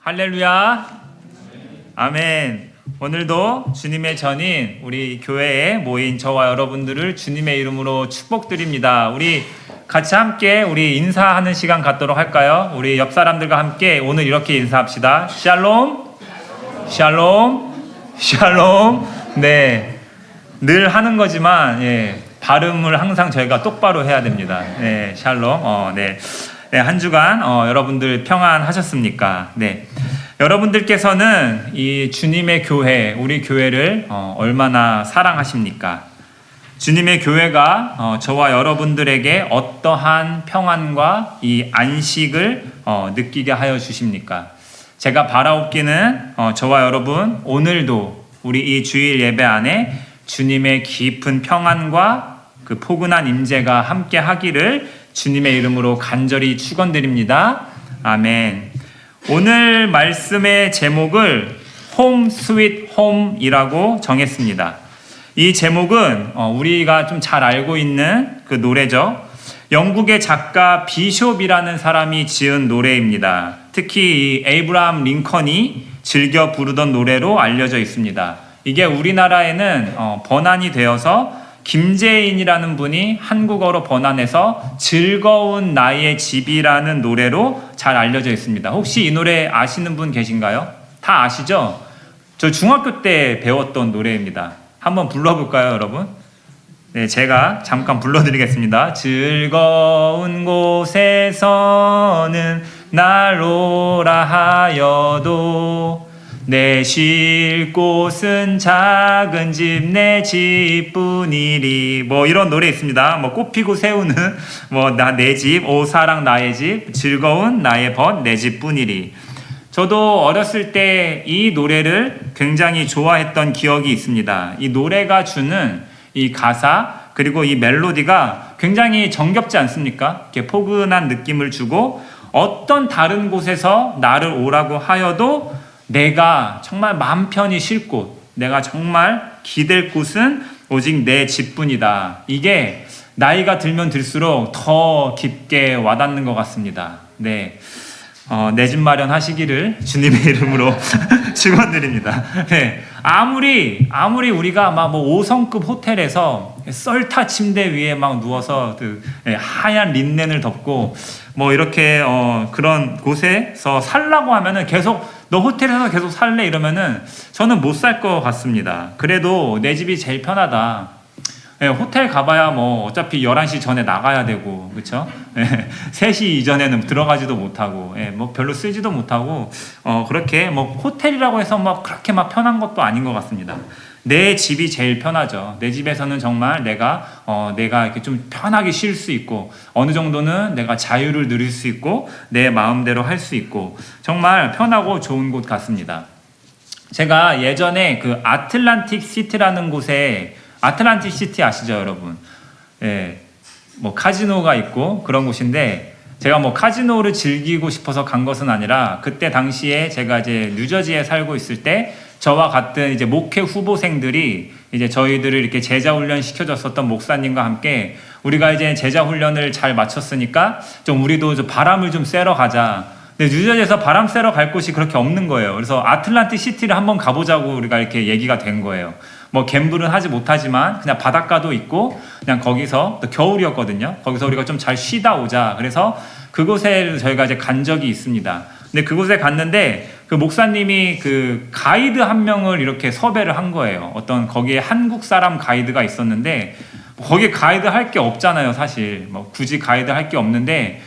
할렐루야. 아멘. 오늘도 주님의 전인 우리 교회에 모인 저와 여러분들을 주님의 이름으로 축복드립니다. 우리 같이 함께 우리 인사하는 시간 갖도록 할까요? 우리 옆 사람들과 함께 오늘 이렇게 인사합시다. 샬롬, 샬롬, 샬롬. 네, 늘 하는 거지만 발음을 항상 저희가 똑바로 해야 됩니다. 네, 샬롬. 네, 한 주간 여러분들 평안하셨습니까? 네. 여러분들께서는 이 주님의 교회, 우리 교회를 얼마나 사랑하십니까? 주님의 교회가 저와 여러분들에게 어떠한 평안과 이 안식을 느끼게 하여 주십니까? 제가 바라옵기는 저와 여러분 오늘도 우리 이 주일 예배 안에 주님의 깊은 평안과 그 포근한 임재가 함께 하기를 주님의 이름으로 간절히 축원드립니다. 아멘. 오늘 말씀의 제목을 홈 스윗 홈이라고 정했습니다. 이 제목은 우리가 좀 잘 알고 있는 그 노래죠. 영국의 작가 비숍이라는 사람이 지은 노래입니다. 특히 이 에이브라함 링컨이 즐겨 부르던 노래로 알려져 있습니다. 이게 우리나라에는 번안이 되어서 김재인이라는 분이 한국어로 번안해서 즐거운 나의 집이라는 노래로 잘 알려져 있습니다. 혹시 이 노래 아시는 분 계신가요? 다 아시죠? 저 중학교 때 배웠던 노래입니다. 한번 불러볼까요, 여러분? 네, 제가 잠깐 불러드리겠습니다. 즐거운 곳에서는 날 오라 하여도 내 쉴 곳은 작은 집 내 집뿐이리. 뭐 이런 노래 있습니다. 뭐 꽃피고 새우는 뭐 나 내 집, 오 사랑 나의 집, 즐거운 나의 벗 내 집뿐이리. 저도 어렸을 때 이 노래를 굉장히 좋아했던 기억이 있습니다. 이 노래가 주는 이 가사 그리고 이 멜로디가 굉장히 정겹지 않습니까? 이렇게 포근한 느낌을 주고 어떤 다른 곳에서 나를 오라고 하여도 내가 정말 마음 편히 쉴 곳, 내가 정말 기댈 곳은 오직 내 집뿐이다. 이게 나이가 들면 들수록 더 깊게 와닿는 것 같습니다. 네, 내 집 마련하시기를 주님의 이름으로 축원드립니다. 네, 아무리 우리가 막 뭐 5성급 호텔에서 썰타 침대 위에 막 누워서 그 하얀 린넨을 덮고 뭐 이렇게 그런 곳에서 살라고 하면은 계속 너 호텔에서 계속 살래 이러면은 저는 못 살 것 같습니다. 그래도 내 집이 제일 편하다. 호텔 가봐야 뭐 어차피 11시 전에 나가야 되고, 그쵸? 3시 이전에는 들어가지도 못하고, 뭐 별로 쓰지도 못하고, 그렇게 뭐 호텔이라고 해서 막 그렇게 막 편한 것도 아닌 것 같습니다. 내 집이 제일 편하죠. 내 집에서는 정말 내가 이렇게 좀 편하게 쉴 수 있고, 어느 정도는 내가 자유를 누릴 수 있고, 내 마음대로 할 수 있고, 정말 편하고 좋은 곳 같습니다. 제가 예전에 그 아틀란틱 시티라는 곳에, 아틀란틱 시티 아시죠, 여러분? 뭐 카지노가 있고 그런 곳인데, 제가 뭐 카지노를 즐기고 싶어서 간 것은 아니라, 그때 당시에 제가 이제 뉴저지에 살고 있을 때, 저와 같은 이제 목회 후보생들이 이제 저희들을 이렇게 제자 훈련 시켜줬었던 목사님과 함께 우리가 이제 제자 훈련을 잘 마쳤으니까 좀 우리도 좀 바람을 좀 쐬러 가자. 근데 뉴저지에서 바람 쐬러 갈 곳이 그렇게 없는 거예요. 그래서 아틀란틱 시티를 한번 가보자고 우리가 이렇게 얘기가 된 거예요. 뭐 갬블은 하지 못하지만 그냥 바닷가도 있고 그냥 거기서 또 겨울이었거든요. 거기서 우리가 좀 잘 쉬다 오자. 그래서 그곳에 저희가 이제 간 적이 있습니다. 근데 그곳에 갔는데 그 목사님이 그 가이드 한 명을 이렇게 섭외를 한 거예요. 어떤 거기에 한국 사람 가이드가 있었는데, 거기에 가이드 할 게 없잖아요, 사실. 뭐 굳이 가이드 할 게 없는데,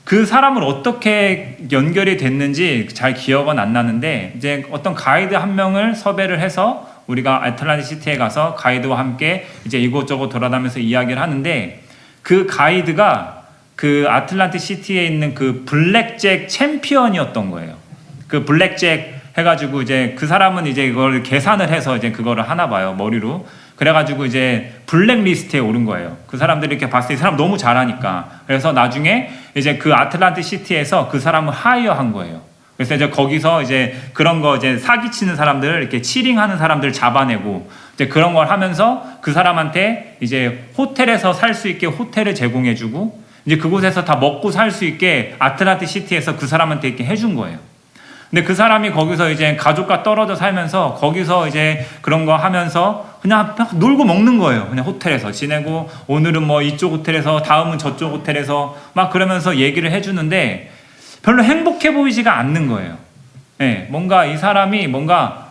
그 사람을 어떻게 연결이 됐는지 잘 기억은 안 나는데, 이제 어떤 가이드 한 명을 섭외를 해서 우리가 아틀란틱 시티에 가서 가이드와 함께 이제 이곳저곳 돌아다니면서 이야기를 하는데, 그 가이드가 그 아틀란틱 시티에 있는 그 블랙잭 챔피언이었던 거예요. 그 블랙잭 해가지고 이제 그 사람은 이제 이걸 계산을 해서 이제 그거를 하나 봐요, 머리로. 그래가지고 이제 블랙리스트에 오른 거예요. 그 사람들이 이렇게 봤을 때 이 사람 너무 잘하니까. 그래서 나중에 이제 그 아틀란틱 시티에서 그 사람을 하이어한 거예요. 그래서 이제 거기서 이제 그런 거 이제 사기치는 사람들, 이렇게 치링하는 사람들 잡아내고 이제 그런 걸 하면서 그 사람한테 이제 호텔에서 살 수 있게 호텔을 제공해주고 이제 그곳에서 다 먹고 살 수 있게 아틀란틱 시티에서 그 사람한테 이렇게 해준 거예요. 근데 그 사람이 거기서 이제 가족과 떨어져 살면서 거기서 이제 그런 거 하면서 그냥 놀고 먹는 거예요. 그냥 호텔에서 지내고, 오늘은 뭐 이쪽 호텔에서, 다음은 저쪽 호텔에서 막 그러면서 얘기를 해주는데 별로 행복해 보이지가 않는 거예요. 네, 뭔가 이 사람이 뭔가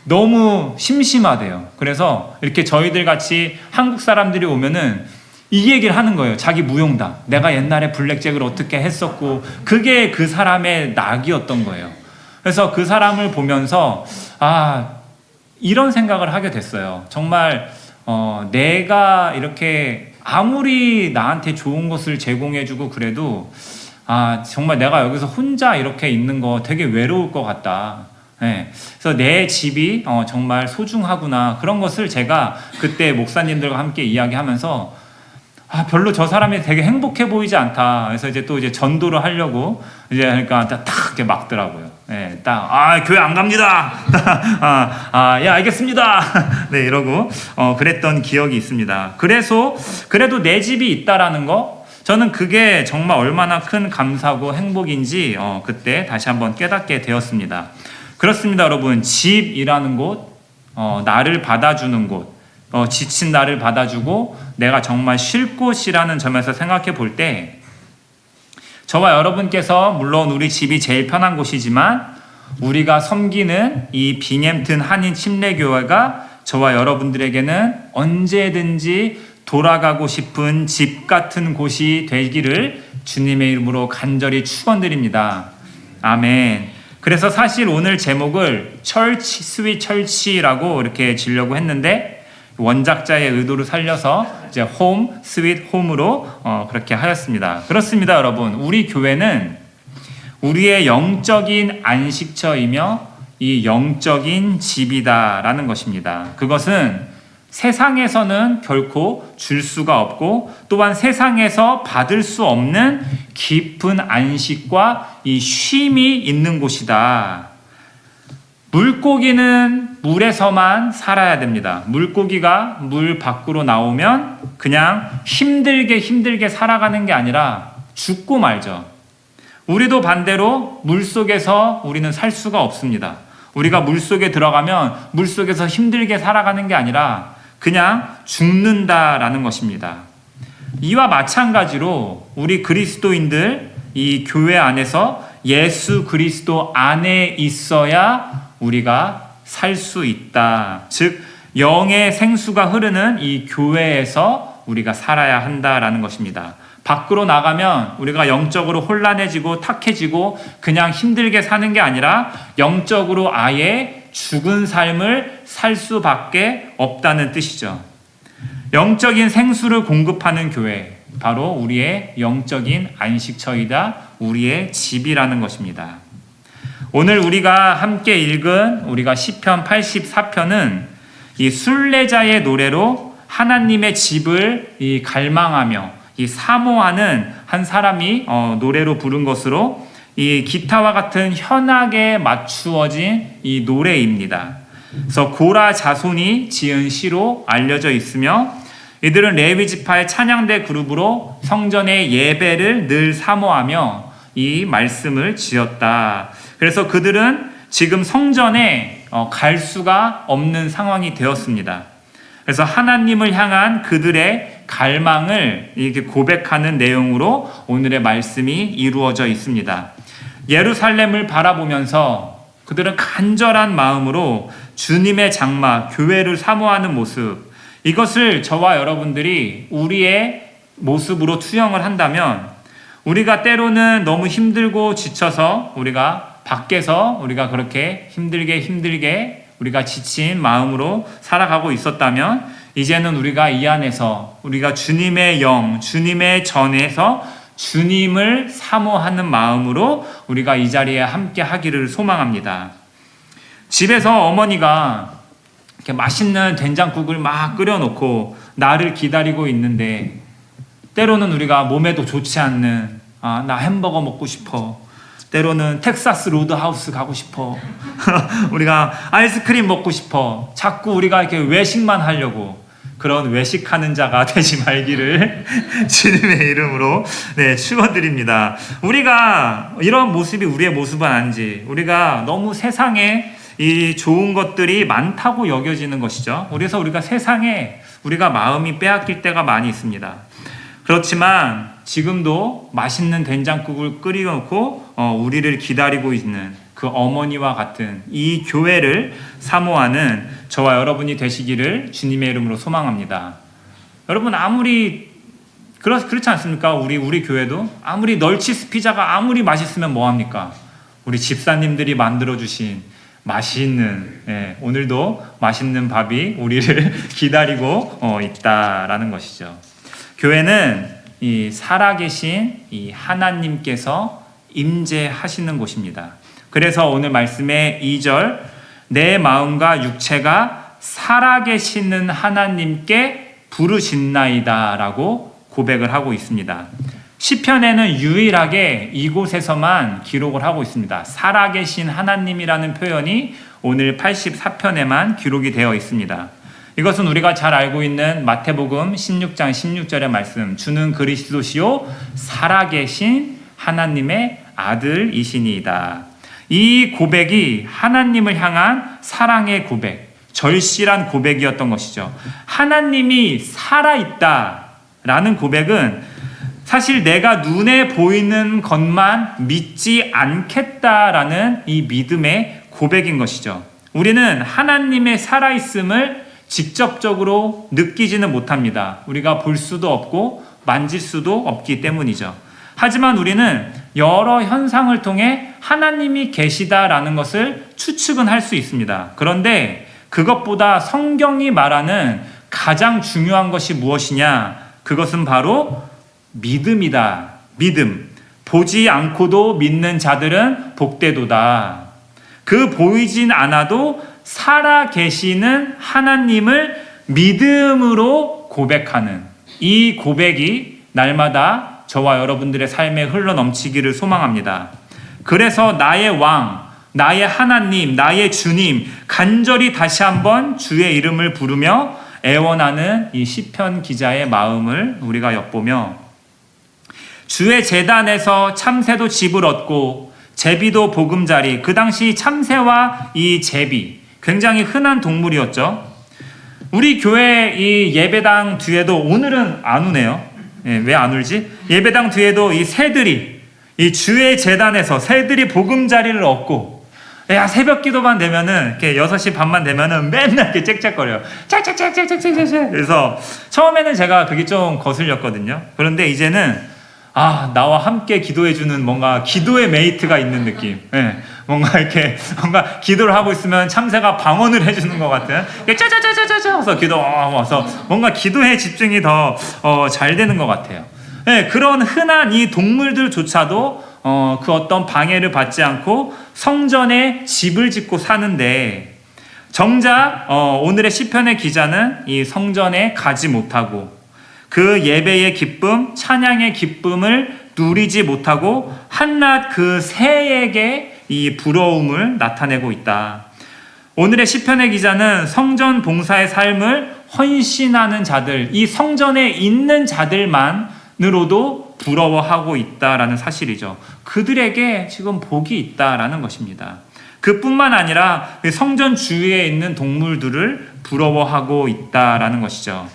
너무 심심하대요. 그래서 이렇게 저희들 같이 한국 사람들이 오면은 이 얘기를 하는 거예요. 자기 무용담. 내가 옛날에 블랙잭을 어떻게 했었고, 그게 그 사람의 낙이었던 거예요. 그래서 그 사람을 보면서 이런 생각을 하게 됐어요. 정말 내가 이렇게 아무리 나한테 좋은 것을 제공해주고 그래도 정말 내가 여기서 혼자 이렇게 있는 거 되게 외로울 것 같다. 네. 그래서 내 집이 정말 소중하구나. 그런 것을 제가 그때 목사님들과 함께 이야기하면서 별로 저 사람이 되게 행복해 보이지 않다. 그래서 이제 또 이제 전도를 하려고 이제 그러니까 딱 이렇게 막더라고요. 네, 교회 안 갑니다. 예, 알겠습니다. 네, 이러고 그랬던 기억이 있습니다. 그래도 내 집이 있다라는 거, 저는 그게 정말 얼마나 큰 감사고 행복인지 그때 다시 한번 깨닫게 되었습니다. 그렇습니다, 여러분. 집이라는 곳, 나를 받아주는 곳, 지친 나를 받아주고 내가 정말 쉴 곳이라는 점에서 생각해 볼 때, 저와 여러분께서 물론 우리 집이 제일 편한 곳이지만 우리가 섬기는 이 빙햄튼 한인 침례교회가 저와 여러분들에게는 언제든지 돌아가고 싶은 집 같은 곳이 되기를 주님의 이름으로 간절히 축원드립니다. 아멘. 그래서 사실 오늘 제목을 Church Sweet Church라고 이렇게 지려고 했는데, 원작자의 의도를 살려서 이제 Home Sweet Home으로 그렇게 하였습니다. 그렇습니다, 여러분. 우리 교회는 우리의 영적인 안식처이며 이 영적인 집이다라는 것입니다. 그것은 세상에서는 결코 줄 수가 없고, 또한 세상에서 받을 수 없는 깊은 안식과 이 쉼이 있는 곳이다. 물고기는 물에서만 살아야 됩니다. 물고기가 물 밖으로 나오면 그냥 힘들게 살아가는 게 아니라 죽고 말죠. 우리도 반대로 물속에서 우리는 살 수가 없습니다. 우리가 물속에 들어가면 물속에서 힘들게 살아가는 게 아니라 그냥 죽는다라는 것입니다. 이와 마찬가지로 우리 그리스도인들, 이 교회 안에서 예수 그리스도 안에 있어야 우리가 살 수 있다. 즉 영의 생수가 흐르는 이 교회에서 우리가 살아야 한다라는 것입니다. 밖으로 나가면 우리가 영적으로 혼란해지고 탁해지고 그냥 힘들게 사는 게 아니라 영적으로 아예 죽은 삶을 살 수밖에 없다는 뜻이죠. 영적인 생수를 공급하는 교회, 바로 우리의 영적인 안식처이다, 우리의 집이라는 것입니다. 오늘 우리가 함께 읽은 우리가 시편 84편은 이 순례자의 노래로 하나님의 집을 갈망하며 이 사모하는 한 사람이 노래로 부른 것으로 이 기타와 같은 현악에 맞추어진 이 노래입니다. 그래서 고라 자손이 지은 시로 알려져 있으며, 이들은 레위 지파의 찬양대 그룹으로 성전의 예배를 늘 사모하며 이 말씀을 지었다. 그래서 그들은 지금 성전에 갈 수가 없는 상황이 되었습니다. 그래서 하나님을 향한 그들의 갈망을 이렇게 고백하는 내용으로 오늘의 말씀이 이루어져 있습니다. 예루살렘을 바라보면서 그들은 간절한 마음으로 주님의 장막, 교회를 사모하는 모습, 이것을 저와 여러분들이 우리의 모습으로 투영을 한다면, 우리가 때로는 너무 힘들고 지쳐서 우리가 밖에서 우리가 그렇게 힘들게 우리가 지친 마음으로 살아가고 있었다면, 이제는 우리가 이 안에서 우리가 주님의 영, 주님의 전에서 주님을 사모하는 마음으로 우리가 이 자리에 함께 하기를 소망합니다. 집에서 어머니가 이렇게 맛있는 된장국을 막 끓여놓고 나를 기다리고 있는데, 때로는 우리가 몸에도 좋지 않는 나 햄버거 먹고 싶어, 때로는 텍사스 로드하우스 가고 싶어 우리가 아이스크림 먹고 싶어, 자꾸 우리가 이렇게 외식만 하려고, 그런 외식하는 자가 되지 말기를 주님의 이름으로 축원드립니다. 우리가 이런 모습이 우리의 모습은 아닌지, 우리가 너무 세상에 이 좋은 것들이 많다고 여겨지는 것이죠. 그래서 우리가 세상에 우리가 마음이 빼앗길 때가 많이 있습니다. 그렇지만 지금도 맛있는 된장국을 끓여놓고 우리를 기다리고 있는 그 어머니와 같은 이 교회를 사모하는 저와 여러분이 되시기를 주님의 이름으로 소망합니다. 여러분, 아무리 그렇지 않습니까? 우리 교회도 아무리 널치스 피자가 아무리 맛있으면 뭐합니까? 우리 집사님들이 만들어주신 맛있는, 오늘도 맛있는 밥이 우리를 기다리고 있다라는 것이죠. 교회는 이 살아계신 이 하나님께서 임재하시는 곳입니다. 그래서 오늘 말씀의 2절, 내 마음과 육체가 살아계시는 하나님께 부르짖나이다 라고 고백을 하고 있습니다. 시편에는 유일하게 이곳에서만 기록을 하고 있습니다. 살아계신 하나님이라는 표현이 오늘 84편에만 기록이 되어 있습니다. 이것은 우리가 잘 알고 있는 마태복음 16장 16절의 말씀, 주는 그리스도시요 살아계신 하나님의 아들이시니이다. 이 고백이 하나님을 향한 사랑의 고백, 절실한 고백이었던 것이죠. 하나님이 살아있다라는 고백은 사실 내가 눈에 보이는 것만 믿지 않겠다라는 이 믿음의 고백인 것이죠. 우리는 하나님의 살아있음을 직접적으로 느끼지는 못합니다. 우리가 볼 수도 없고 만질 수도 없기 때문이죠. 하지만 우리는 여러 현상을 통해 하나님이 계시다라는 것을 추측은 할 수 있습니다. 그런데 그것보다 성경이 말하는 가장 중요한 것이 무엇이냐? 그것은 바로 믿음이다. 믿음. 보지 않고도 믿는 자들은 복되도다. 그 보이진 않아도 살아 계시는 하나님을 믿음으로 고백하는 이 고백이 날마다 저와 여러분들의 삶에 흘러넘치기를 소망합니다. 그래서 나의 왕, 나의 하나님, 나의 주님, 간절히 다시 한번 주의 이름을 부르며 애원하는 이 시편 기자의 마음을 우리가 엿보며, 주의 제단에서 참새도 집을 얻고 제비도 보금자리. 그 당시 참새와 이 제비, 굉장히 흔한 동물이었죠. 우리 교회 이 예배당 뒤에도, 오늘은 안 우네요. 왜 안 울지? 예배당 뒤에도 이 새들이, 이 주의 제단에서 새들이 보금자리를 얻고, 야, 새벽 기도만 되면은, 이렇게 6시 반만 되면은 맨날 이렇게 짹짹거려요. 짹짹짹짹짹짹. 그래서 처음에는 제가 그게 좀 거슬렸거든요. 그런데 이제는, 나와 함께 기도해주는 뭔가 기도의 메이트가 있는 느낌. 뭔가 이렇게, 뭔가 기도를 하고 있으면 참새가 방언을 해주는 것 같은, 짜자자자자자 해서 기도 와서 뭔가 기도에 집중이 더 잘 되는 것 같아요. 그런 흔한 이 동물들조차도 그 어떤 방해를 받지 않고 성전에 집을 짓고 사는데, 정작 오늘의 시편의 기자는 이 성전에 가지 못하고 그 예배의 기쁨, 찬양의 기쁨을 누리지 못하고 한낱 그 새에게 이 부러움을 나타내고 있다. 오늘의 시편의 기자는 성전 봉사의 삶을 헌신하는 자들, 이 성전에 있는 자들만으로도 부러워하고 있다라는 사실이죠. 그들에게 지금 복이 있다라는 것입니다. 그뿐만 아니라 성전 주위에 있는 동물들을 부러워하고 있다라는 것이죠.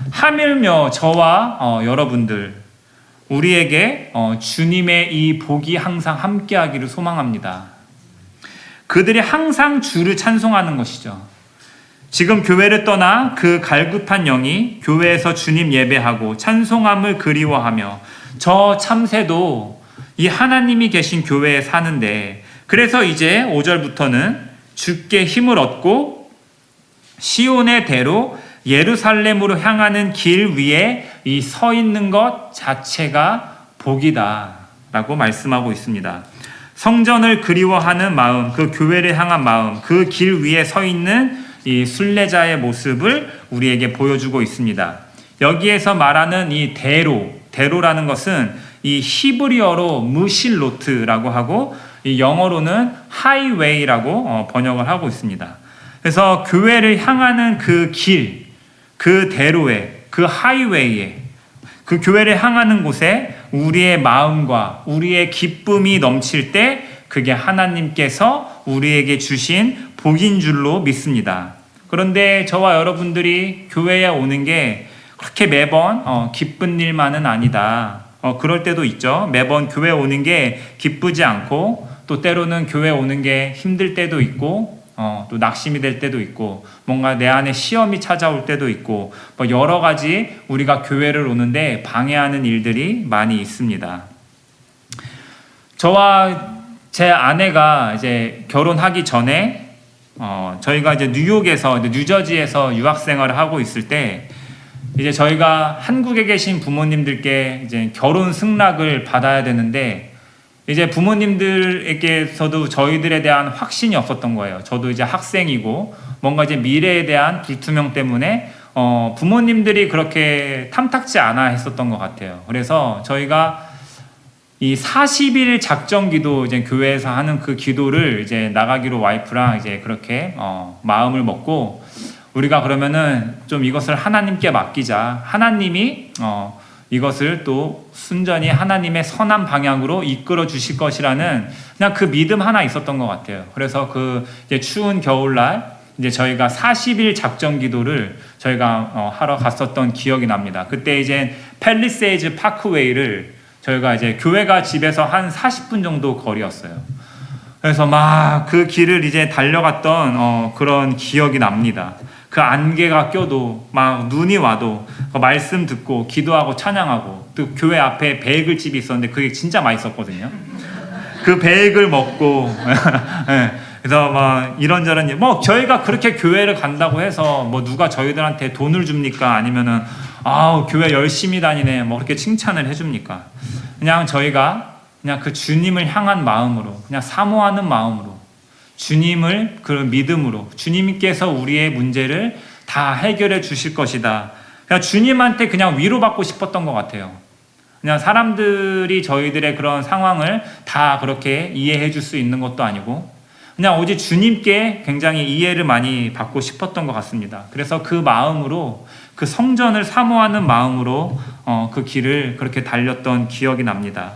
하물며 저와 여러분들, 우리에게 주님의 이 복이 항상 함께하기를 소망합니다. 그들이 항상 주를 찬송하는 것이죠. 지금 교회를 떠나 그 갈급한 영이 교회에서 주님 예배하고 찬송함을 그리워하며, 저 참새도 이 하나님이 계신 교회에 사는데, 그래서 이제 5절부터는 주께 힘을 얻고 시온의 대로 예루살렘으로 향하는 길 위에 이 서 있는 것 자체가 복이다 라고 말씀하고 있습니다. 성전을 그리워하는 마음, 그 교회를 향한 마음, 그 길 위에 서 있는 이 순례자의 모습을 우리에게 보여주고 있습니다. 여기에서 말하는 이 대로라는 것은 이 히브리어로 무실로트라고 하고, 이 영어로는 하이웨이라고 번역을 하고 있습니다. 그래서 교회를 향하는 그 길, 그 대로에, 그 하이웨이에, 그 교회를 향하는 곳에 우리의 마음과 우리의 기쁨이 넘칠 때 그게 하나님께서 우리에게 주신 복인 줄로 믿습니다. 그런데 저와 여러분들이 교회에 오는 게 그렇게 매번 기쁜 일만은 아니다. 그럴 때도 있죠. 매번 교회 오는 게 기쁘지 않고 또 때로는 교회 오는 게 힘들 때도 있고 또 낙심이 될 때도 있고 뭔가 내 안에 시험이 찾아올 때도 있고 뭐 여러 가지 우리가 교회를 오는데 방해하는 일들이 많이 있습니다. 저와 제 아내가 이제 결혼하기 전에 저희가 이제 뉴욕에서 뉴저지에서 유학 생활을 하고 있을 때 이제 저희가 한국에 계신 부모님들께 이제 결혼 승낙을 받아야 되는데 이제 부모님들에게서도 저희들에 대한 확신이 없었던 거예요. 저도 이제 학생이고 뭔가 이제 미래에 대한 불투명 때문에 부모님들이 그렇게 탐탁지 않아 했었던 것 같아요. 그래서 저희가 이 40일 작정 기도 이제 교회에서 하는 그 기도를 이제 나가기로 와이프랑 이제 그렇게 마음을 먹고 우리가 그러면은 좀 이것을 하나님께 맡기자. 하나님이 이것을 또 순전히 하나님의 선한 방향으로 이끌어 주실 것이라는 그냥 그 믿음 하나 있었던 것 같아요. 그래서 그 이제 추운 겨울날 이제 저희가 40일 작정 기도를 저희가 하러 갔었던 기억이 납니다. 그때 이제 팰리세이즈 파크웨이를 저희가 이제 교회가 집에서 한 40분 정도 거리였어요. 그래서 막 그 길을 이제 달려갔던 그런 기억이 납니다. 그 안개가 껴도 막 눈이 와도 그 말씀 듣고 기도하고 찬양하고 또 교회 앞에 베이글 집이 있었는데 그게 진짜 맛있었거든요. 그 베이글 먹고 네. 그래서 막 이런저런 뭐 저희가 그렇게 교회를 간다고 해서 뭐 누가 저희들한테 돈을 줍니까? 아니면은 교회 열심히 다니네 뭐 그렇게 칭찬을 해줍니까? 그냥 저희가 그냥 그 주님을 향한 마음으로 그냥 사모하는 마음으로 주님을 그 믿음으로 주님께서 우리의 문제를 다 해결해 주실 것이다. 그냥 주님한테 그냥 위로받고 싶었던 것 같아요. 그냥 사람들이 저희들의 그런 상황을 다 그렇게 이해해 줄 수 있는 것도 아니고 그냥 오직 주님께 굉장히 이해를 많이 받고 싶었던 것 같습니다. 그래서 그 마음으로 그 성전을 사모하는 마음으로 그 길을 그렇게 달렸던 기억이 납니다.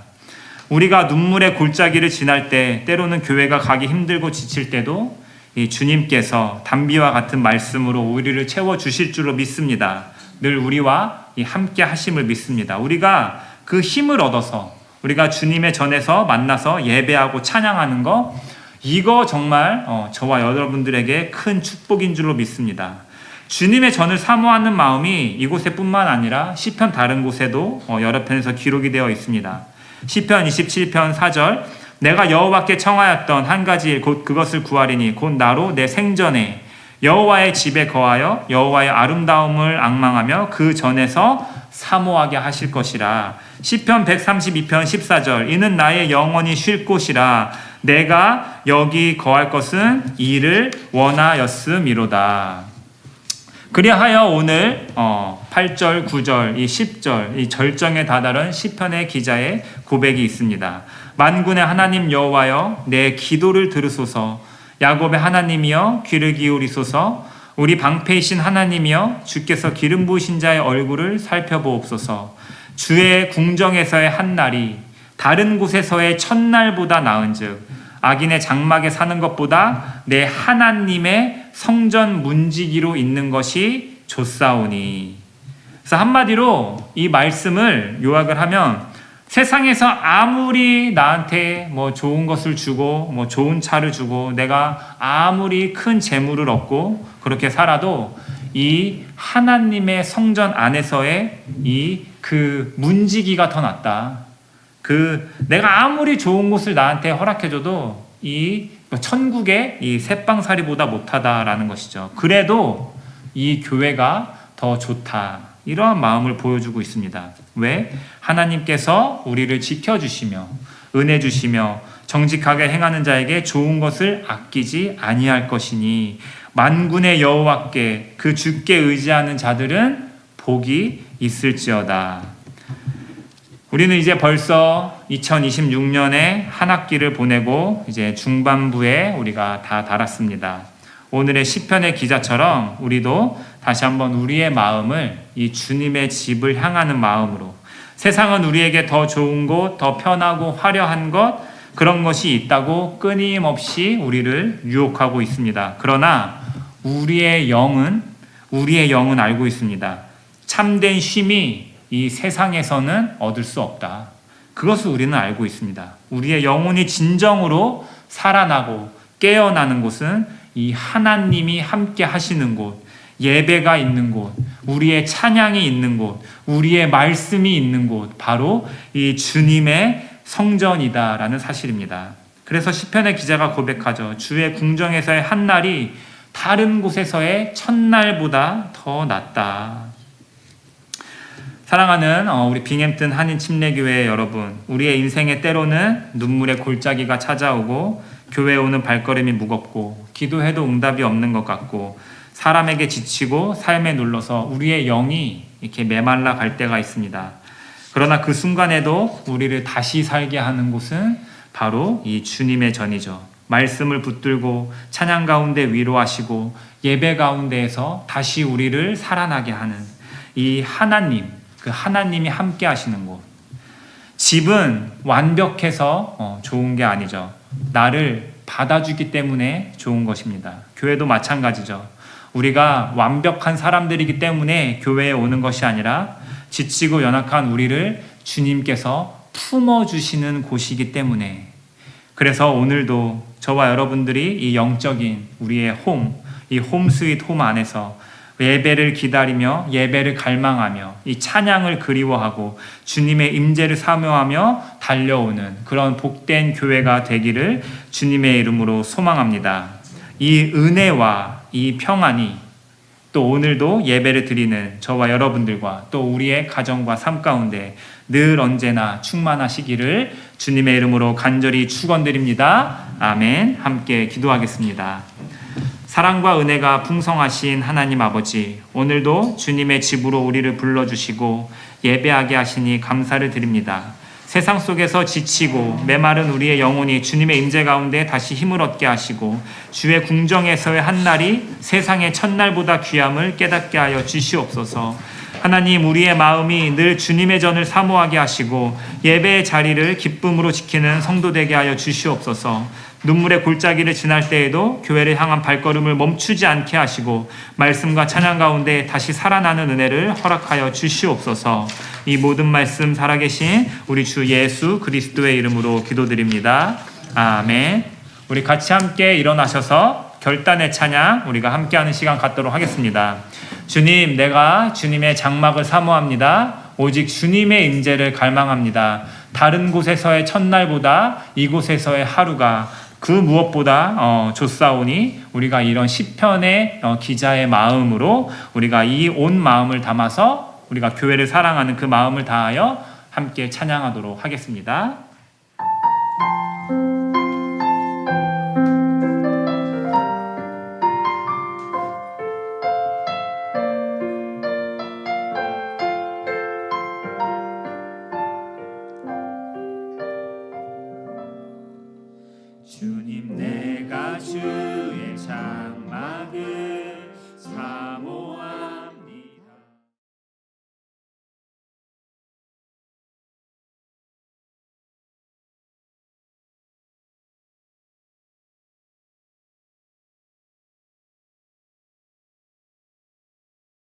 우리가 눈물의 골짜기를 지날 때 때로는 교회가 가기 힘들고 지칠 때도 이 주님께서 단비와 같은 말씀으로 우리를 채워주실 줄로 믿습니다. 늘 우리와 함께 하심을 믿습니다. 우리가 그 힘을 얻어서 우리가 주님의 전에서 만나서 예배하고 찬양하는 거 이거 정말 저와 여러분들에게 큰 축복인 줄로 믿습니다. 주님의 전을 사모하는 마음이 이곳에 뿐만 아니라 시편 다른 곳에도 여러 편에서 기록이 되어 있습니다. 시편 27편 4절 내가 여호와께 청하였던 한 가지 일 곧 그것을 구하리니 곧 나로 내 생전에 여호와의 집에 거하여 여호와의 아름다움을 앙망하며 그 전에서 사모하게 하실 것이라. 시편 132편 14절 이는 나의 영혼이 쉴 곳이라 내가 여기 거할 것은 이를 원하였음이로다. 그리하여 오늘 8절, 9절, 이 10절 이 절정에 다다른 시편의 기자의 고백이 있습니다. 만군의 하나님 여호와여 내 기도를 들으소서. 야곱의 하나님이여 귀를 기울이소서. 우리 방패이신 하나님이여 주께서 기름 부으신 자의 얼굴을 살펴보옵소서. 주의 궁정에서의 한 날이 다른 곳에서의 첫날보다 나은즉 악인의 장막에 사는 것보다 내 하나님의 성전 문지기로 있는 것이 좋사오니. 그래서 한마디로 이 말씀을 요약을 하면 세상에서 아무리 나한테 뭐 좋은 것을 주고 뭐 좋은 차를 주고 내가 아무리 큰 재물을 얻고 그렇게 살아도 이 하나님의 성전 안에서의 이 그 문지기가 더 낫다. 내가 아무리 좋은 곳을 나한테 허락해줘도 이 천국의 이 새빵살이보다 못하다라는 것이죠. 그래도 이 교회가 더 좋다. 이러한 마음을 보여주고 있습니다. 왜? 하나님께서 우리를 지켜주시며 은혜 주시며 정직하게 행하는 자에게 좋은 것을 아끼지 아니할 것이니 만군의 여호와께 그 주께 의지하는 자들은 복이 있을지어다. 우리는 이제 벌써 2026년에 한 학기를 보내고 이제 중반부에 우리가 다 달았습니다. 오늘의 시편의 기자처럼 우리도 다시 한번 우리의 마음을 이 주님의 집을 향하는 마음으로, 세상은 우리에게 더 좋은 곳, 더 편하고 화려한 것, 그런 것이 있다고 끊임없이 우리를 유혹하고 있습니다. 그러나 우리의 영은 알고 있습니다. 참된 쉼이 이 세상에서는 얻을 수 없다. 그것을 우리는 알고 있습니다. 우리의 영혼이 진정으로 살아나고 깨어나는 곳은 이 하나님이 함께 하시는 곳, 예배가 있는 곳, 우리의 찬양이 있는 곳, 우리의 말씀이 있는 곳, 바로 이 주님의 성전이다라는 사실입니다. 그래서 시편의 기자가 고백하죠. 주의 궁정에서의 한 날이 다른 곳에서의 첫날보다 더 낫다. 사랑하는 우리 빙햄튼 한인 침례교회 여러분, 우리의 인생의 때로는 눈물의 골짜기가 찾아오고 교회에 오는 발걸음이 무겁고 기도해도 응답이 없는 것 같고 사람에게 지치고 삶에 눌러서 우리의 영이 이렇게 메말라 갈 때가 있습니다. 그러나 그 순간에도 우리를 다시 살게 하는 곳은 바로 이 주님의 전이죠. 말씀을 붙들고 찬양 가운데 위로하시고 예배 가운데에서 다시 우리를 살아나게 하는 이 하나님, 그 하나님이 함께 하시는 곳. 집은 완벽해서 좋은 게 아니죠. 나를 받아주기 때문에 좋은 것입니다. 교회도 마찬가지죠. 우리가 완벽한 사람들이기 때문에 교회에 오는 것이 아니라 지치고 연약한 우리를 주님께서 품어주시는 곳이기 때문에, 그래서 오늘도 저와 여러분들이 이 영적인 우리의 이 홈 스윗 홈 안에서 예배를 기다리며 예배를 갈망하며 이 찬양을 그리워하고 주님의 임재를 사모하며 달려오는 그런 복된 교회가 되기를 주님의 이름으로 소망합니다. 이 은혜와 이 평안이 또 오늘도 예배를 드리는 저와 여러분들과 또 우리의 가정과 삶 가운데 늘 언제나 충만하시기를 주님의 이름으로 간절히 축원드립니다. 아멘. 함께 기도하겠습니다. 사랑과 은혜가 풍성하신 하나님 아버지, 오늘도 주님의 집으로 우리를 불러주시고 예배하게 하시니 감사를 드립니다. 세상 속에서 지치고 메마른 우리의 영혼이 주님의 임재 가운데 다시 힘을 얻게 하시고 주의 궁정에서의 한날이 세상의 첫날보다 귀함을 깨닫게 하여 주시옵소서. 하나님, 우리의 마음이 늘 주님의 전을 사모하게 하시고 예배의 자리를 기쁨으로 지키는 성도 되게 하여 주시옵소서. 눈물의 골짜기를 지날 때에도 교회를 향한 발걸음을 멈추지 않게 하시고 말씀과 찬양 가운데 다시 살아나는 은혜를 허락하여 주시옵소서. 이 모든 말씀 살아계신 우리 주 예수 그리스도의 이름으로 기도드립니다. 아멘. 우리 같이 함께 일어나셔서 결단의 찬양 우리가 함께하는 시간 갖도록 하겠습니다. 주님, 내가 주님의 장막을 사모합니다. 오직 주님의 임재를 갈망합니다. 다른 곳에서의 첫날보다 이곳에서의 하루가 그 무엇보다 좋사오니 우리가 이런 시편의 기자의 마음으로 우리가 이 온 마음을 담아서 우리가 교회를 사랑하는 그 마음을 다하여 함께 찬양하도록 하겠습니다.